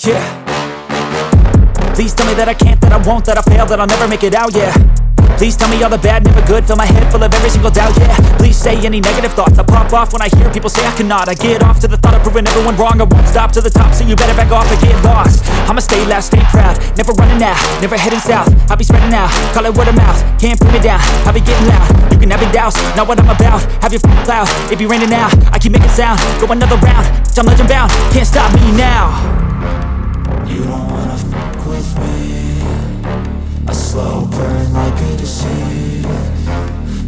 Yeah. Please tell me that I can't, that I won't, that I fail, that I'll never make it out, yeah. Please tell me all the bad, never good, fill my head full of every single doubt, yeah. Please say any negative thoughts, I pop off when I hear people say I cannot. I get off to the thought of proving everyone wrong, I won't stop to the top, so you better back off and get lost. I'ma stay loud, stay proud, never running out, never heading south. I'll be spreading out, call it word of mouth, can't put me down, I'll be getting loud. You can have your doubts, not what I'm about, have your cloud, it be raining now, I keep making sound, go another round, I'm legend bound, can't stop me now. You don't wanna fuck with me, a slow burn like a disease.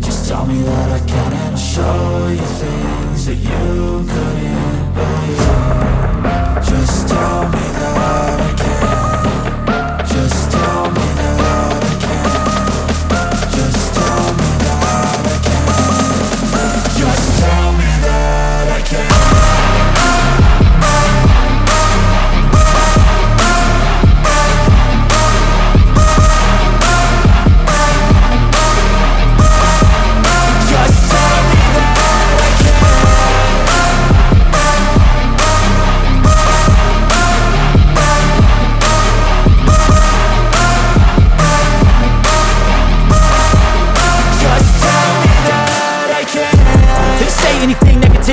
Just tell me that I can and I'll show you things that you couldn't believe. Just tell me that I can. Just tell me that I can. Just tell me that I can. Just tell me that I can.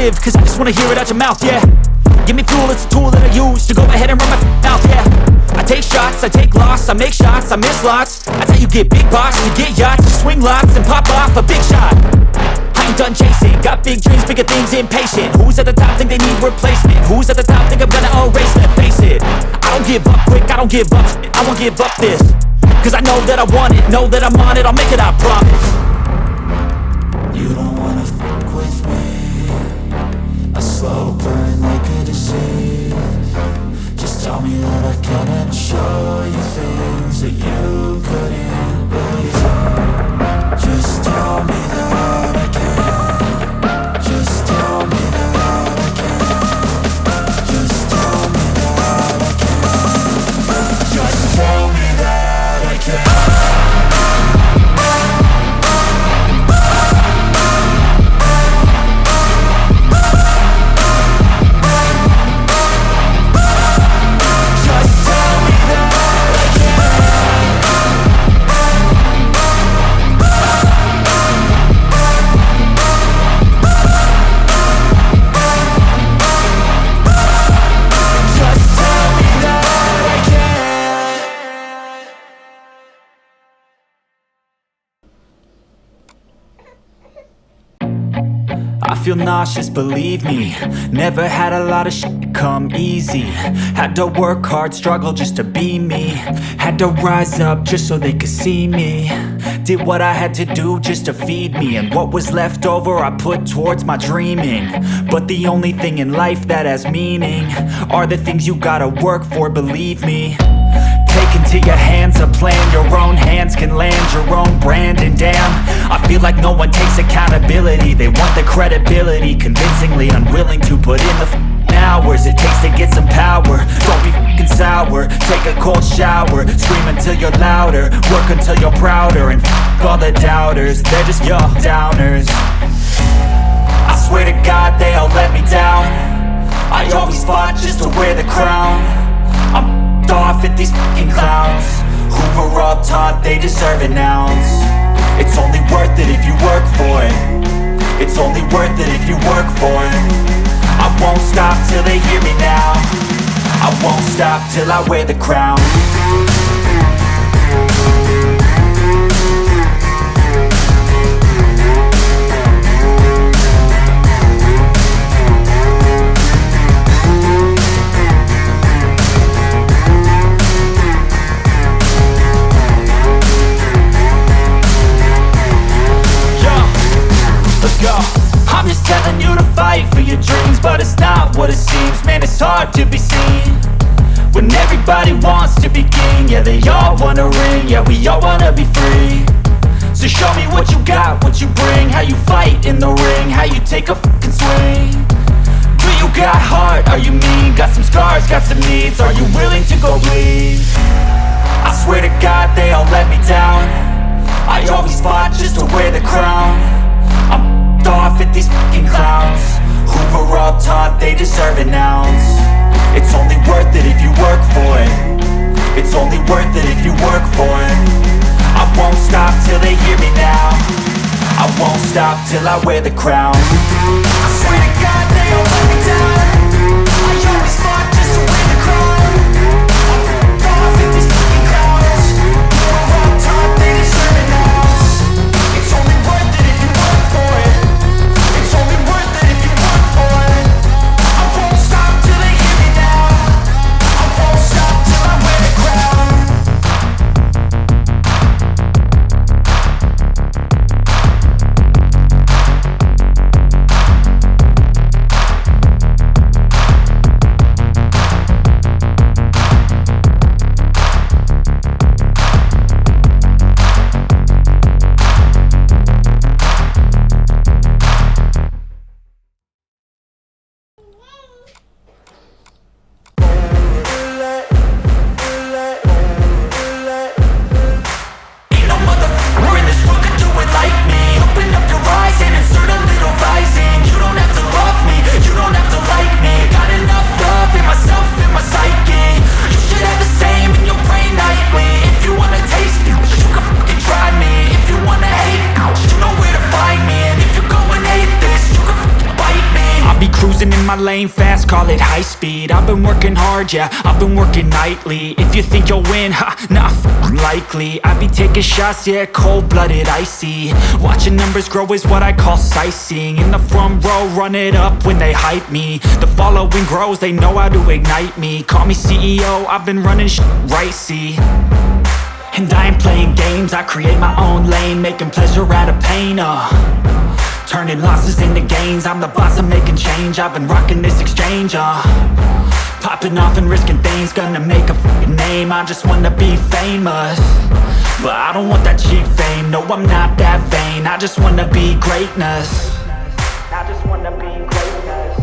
Cause I just wanna hear it out your mouth, yeah. Give me fuel, it's a tool that I use to go ahead and run my mouth, yeah. I take shots, I take loss, I make shots, I miss lots. That's how you get big box, you get yachts, you swing lots and pop off a big shot. I ain't done chasing, got big dreams, bigger things, impatient. Who's at the top think they need replacement? Who's at the top think I'm gonna erase them? Face it, I don't give up quick, I don't give up shit, I won't give up this. Cause I know that I want it, know that I'm on it, I'll make it, I promise. You don't wanna fuck with me, a slow burn like a disease. Just tell me that I can and I'll show you things that you couldn't believe. Just tell me that I can. Just tell me that I can. Just tell me that I can. Just tell me that I can. I feel nauseous, believe me. Never had a lot of shit come easy. Had to work hard, struggle just to be me. Had to rise up just so they could see me. Did what I had to do just to feed me. And what was left over I put towards my dreaming. But the only thing in life that has meaning are the things you gotta work for, believe me. Take into your hands a plan, your own hands can land your own brand. And damn, I feel like no one takes accountability. They want the credibility, convincingly unwilling to put in the hours it takes to get some power. Don't be f***ing sour, take a cold shower. Scream until you're louder, work until you're prouder. And f*** all the doubters, they're just your downers. I swear to God they all let me down. I always fought just to wear the crown. I'm off at these fucking clowns who were all taught they deserve an ounce. It's only worth it if you work for it. It's only worth it if you work for it. I won't stop till they hear me now. I won't stop till I wear the crown. I'm just telling you to fight for your dreams, but it's not what it seems. Man, it's hard to be seen when everybody wants to be king. Yeah, they all wanna ring, yeah, we all wanna be free. So show me what you got, what you bring, how you fight in the ring, how you take a fucking swing. Do you got heart, are you mean? Got some scars, got some needs, are you willing to go bleed? I swear to God they all let me down. I always fought just to wear the crown. I'm off at these fucking clowns who were all taught they deserve an ounce. It's only worth it if you work for stop till I wear the crown. I swear to God they all let me down. I always fought just to win the crown. I'm off at these fucking crowds. We're all taught they deserve it now. It's only worth it if you work for it. It's only worth it if you work for it. I won't stop till they hear me now. I won't stop till I wear the crown. In my lane fast, call it high speed. I've been working hard, yeah, I've been working nightly. If you think you'll win, ha, nah, likely. I be taking shots, yeah, cold-blooded, icy. Watching numbers grow is what I call sightseeing. In the front row, run it up when they hype me. The following grows, they know how to ignite me. Call me CEO, I've been running shit right, see. And I ain't playing games, I create my own lane, making pleasure out of pain, turning losses into gains, I'm the boss, I'm making change. I've been rocking this exchange, popping off and risking things, gonna make a f***ing name. I just wanna be famous, but I don't want that cheap fame. No, I'm not that vain, I just wanna be greatness. I just wanna be greatness.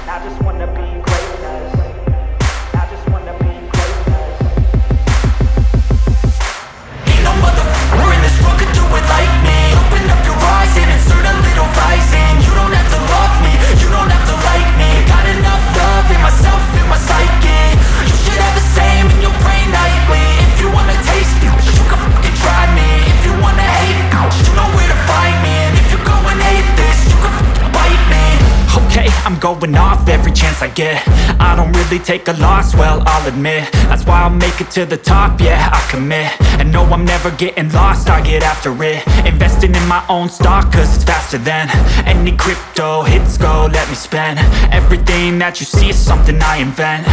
I just wanna be greatness. I just wanna be greatness. Ain't no motherfucker in this world could do it like me. Open up your eyes and insert a little rising. You don't have to love me, you don't have to like me. Got enough love in myself, in my psyche. You should have the same in your brain nightly. If you wanna taste me, you can fucking try me. If you wanna hate me, you know where to find me. And if you go and hate this, you can fucking bite me. Okay, I'm going off every chance I get. I don't really take a loss, well, I'll admit. That's why I'll make it to the top, yeah, I commit. And no, I'm never getting lost, I get after it. Investing in my own stock, cause it's faster than any crypto hits go, let me spend. Everything that you see is something I invent,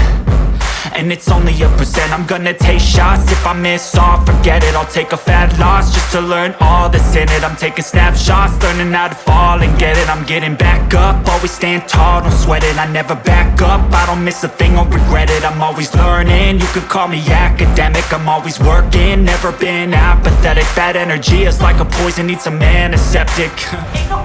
and it's only a percent. I'm gonna take shots, if I miss all, forget it. I'll take a fat loss just to learn all that's in it. I'm taking snapshots, learning how to fall and get it. I'm getting back up, always stand tall, don't sweat it. I never back up, I don't miss a thing or regret it. I'm always learning, you could call me academic. I'm always working, never been apathetic. Bad energy is like a poison, needs some antiseptic. Ain't no